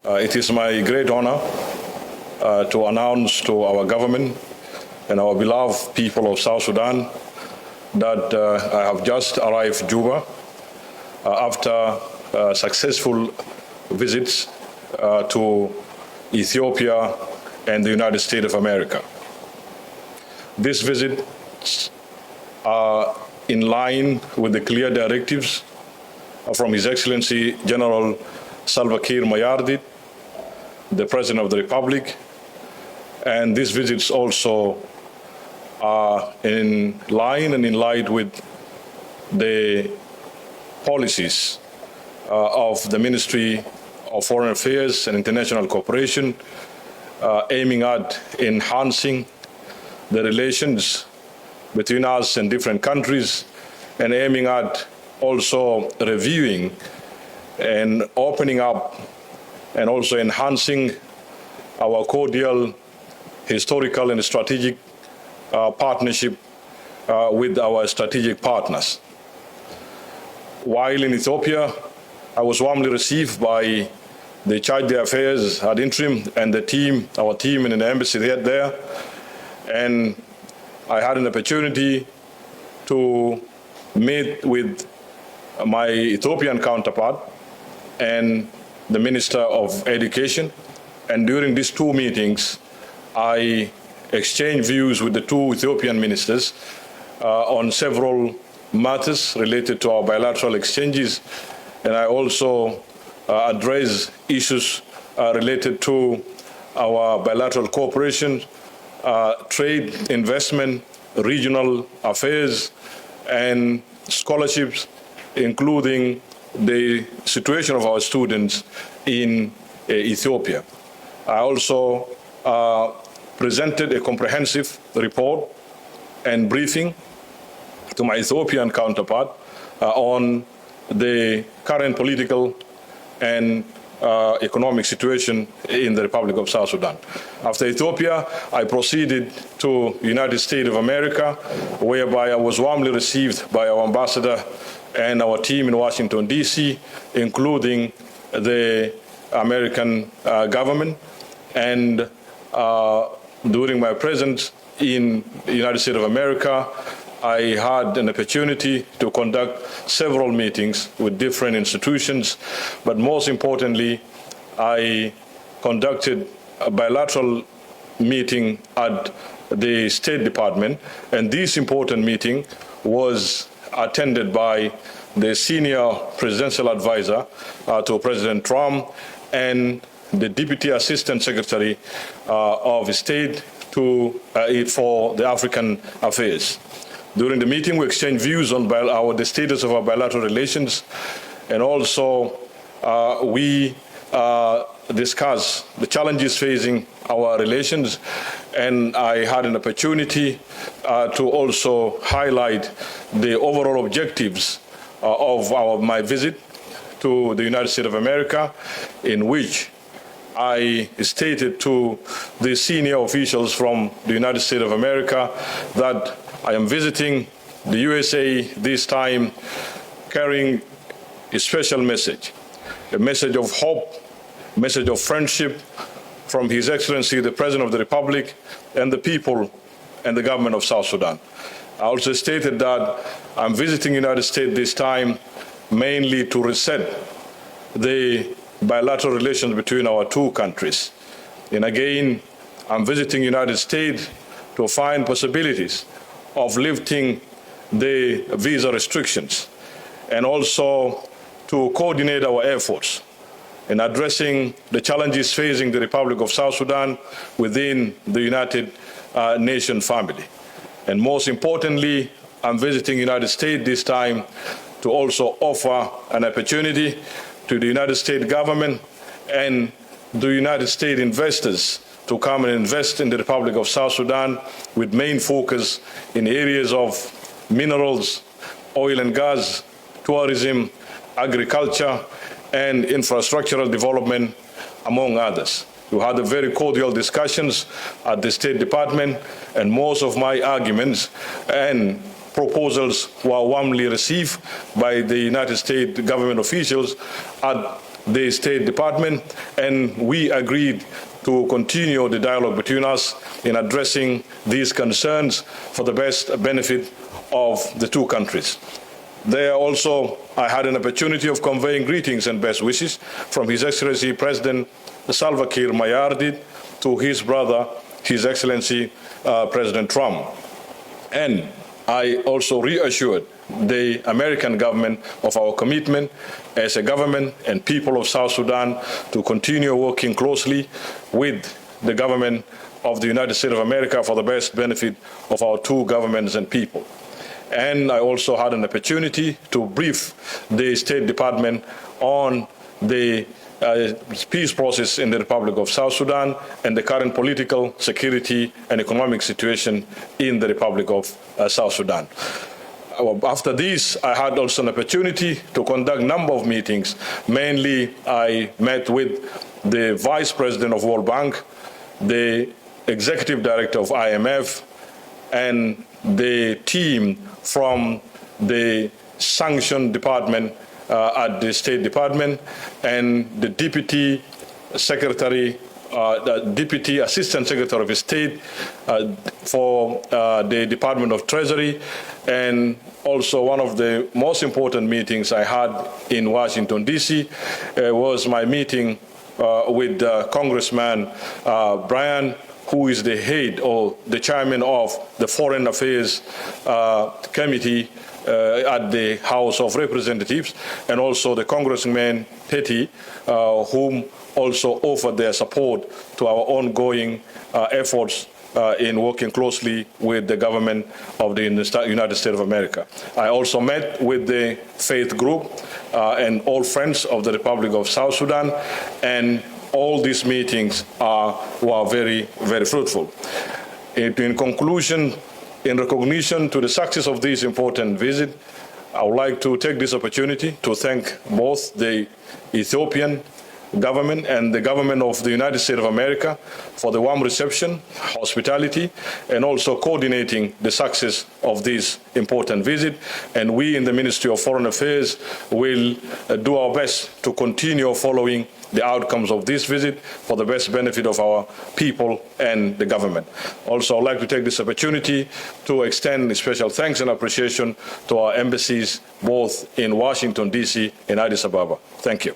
It is my great honor to announce to our government and our beloved people of South Sudan that I have just arrived Juba after successful visits to Ethiopia and the United States of America. These visits are in line with the clear directives from His Excellency General Salva Kiir Mayardit, the President of the Republic, and these visits also are in line and in line with the policies of the Ministry of Foreign Affairs and International Cooperation, aiming at enhancing the relations between us and different countries, and aiming at also reviewing and opening up and also enhancing our cordial, historical and strategic partnership with our strategic partners. While in Ethiopia, I was warmly received by the Charge d'Affaires ad interim and the team, our team in the embassy there, and I had an opportunity to meet with my Ethiopian counterpart and the Minister of Education, and during these two meetings, I exchanged views with the two Ethiopian ministers on several matters related to our bilateral exchanges, and I also addressed issues related to our bilateral cooperation, trade, investment, regional affairs, and scholarships, including the situation of our students in Ethiopia. I also presented a comprehensive report and briefing to my Ethiopian counterpart on the current political and economic situation in the Republic of South Sudan. After Ethiopia, I proceeded to the United States of America, whereby I was warmly received by our ambassador and our team in Washington, D.C., including the American government. And during my presence in the United States of America, I had an opportunity to conduct several meetings with different institutions, but most importantly, I conducted a bilateral meeting at the State Department, and this important meeting was attended by the senior presidential advisor to President Trump and the Deputy Assistant Secretary of State for the African Affairs. During the meeting, we exchanged views on the status of our bilateral relations, and also we discussed the challenges facing our relations, and I had an opportunity to also highlight the overall objectives of my visit to the United States of America, in which I stated to the senior officials from the United States of America that I am visiting the USA this time carrying a special message, a message of hope, a message of friendship from His Excellency, the President of the Republic, and the people and the government of South Sudan. I also stated that I'm visiting the United States this time mainly to reset the bilateral relations between our two countries. And again, I'm visiting the United States to find possibilities of lifting the visa restrictions and also to coordinate our efforts in addressing the challenges facing the Republic of South Sudan within the United Nations family. And most importantly, I'm visiting the United States this time to also offer an opportunity to the United States government and the United States investors to come and invest in the Republic of South Sudan with main focus in areas of minerals, oil and gas, tourism, agriculture, and infrastructural development, among others. We had a very cordial discussions at the State Department, and most of my arguments and proposals were warmly received by the United States government officials at the State Department, and we agreed to continue the dialogue between us in addressing these concerns for the best benefit of the two countries. There also, I had an opportunity of conveying greetings and best wishes from His Excellency President Salva Kiir Mayardit to his brother, His Excellency President Trump. And I also reassured the American government of our commitment as a government and people of South Sudan to continue working closely with the government of the United States of America for the best benefit of our two governments and people. And I also had an opportunity to brief the State Department on the peace process in the Republic of South Sudan and the current political, security, and economic situation in the Republic of South Sudan. After this, I had also an opportunity to conduct a number of meetings. Mainly, I met with the Vice President of World Bank, the Executive Director of IMF, and the team from the Sanction Department at the State Department, and the Deputy Secretary, the Deputy Assistant Secretary of State for the Department of Treasury, and also one of the most important meetings I had in Washington, D.C. Was my meeting with Congressman Brian, who is the head or the chairman of the Foreign Affairs Committee at the House of Representatives, and also the Congressman Petty, whom also offered their support to our ongoing efforts in working closely with the government of the United States of America. I also met with the faith group and all friends of the Republic of South Sudan, and all these meetings were very, very fruitful. In conclusion, in recognition to the success of this important visit, I would like to take this opportunity to thank both the Ethiopian government and the government of the United States of America for the warm reception, hospitality, and also coordinating the success of this important visit. And we in the Ministry of Foreign Affairs will do our best to continue following the outcomes of this visit for the best benefit of our people and the government. Also, I'd like to take this opportunity to extend special thanks and appreciation to our embassies both in Washington, D.C. and Addis Ababa. Thank you.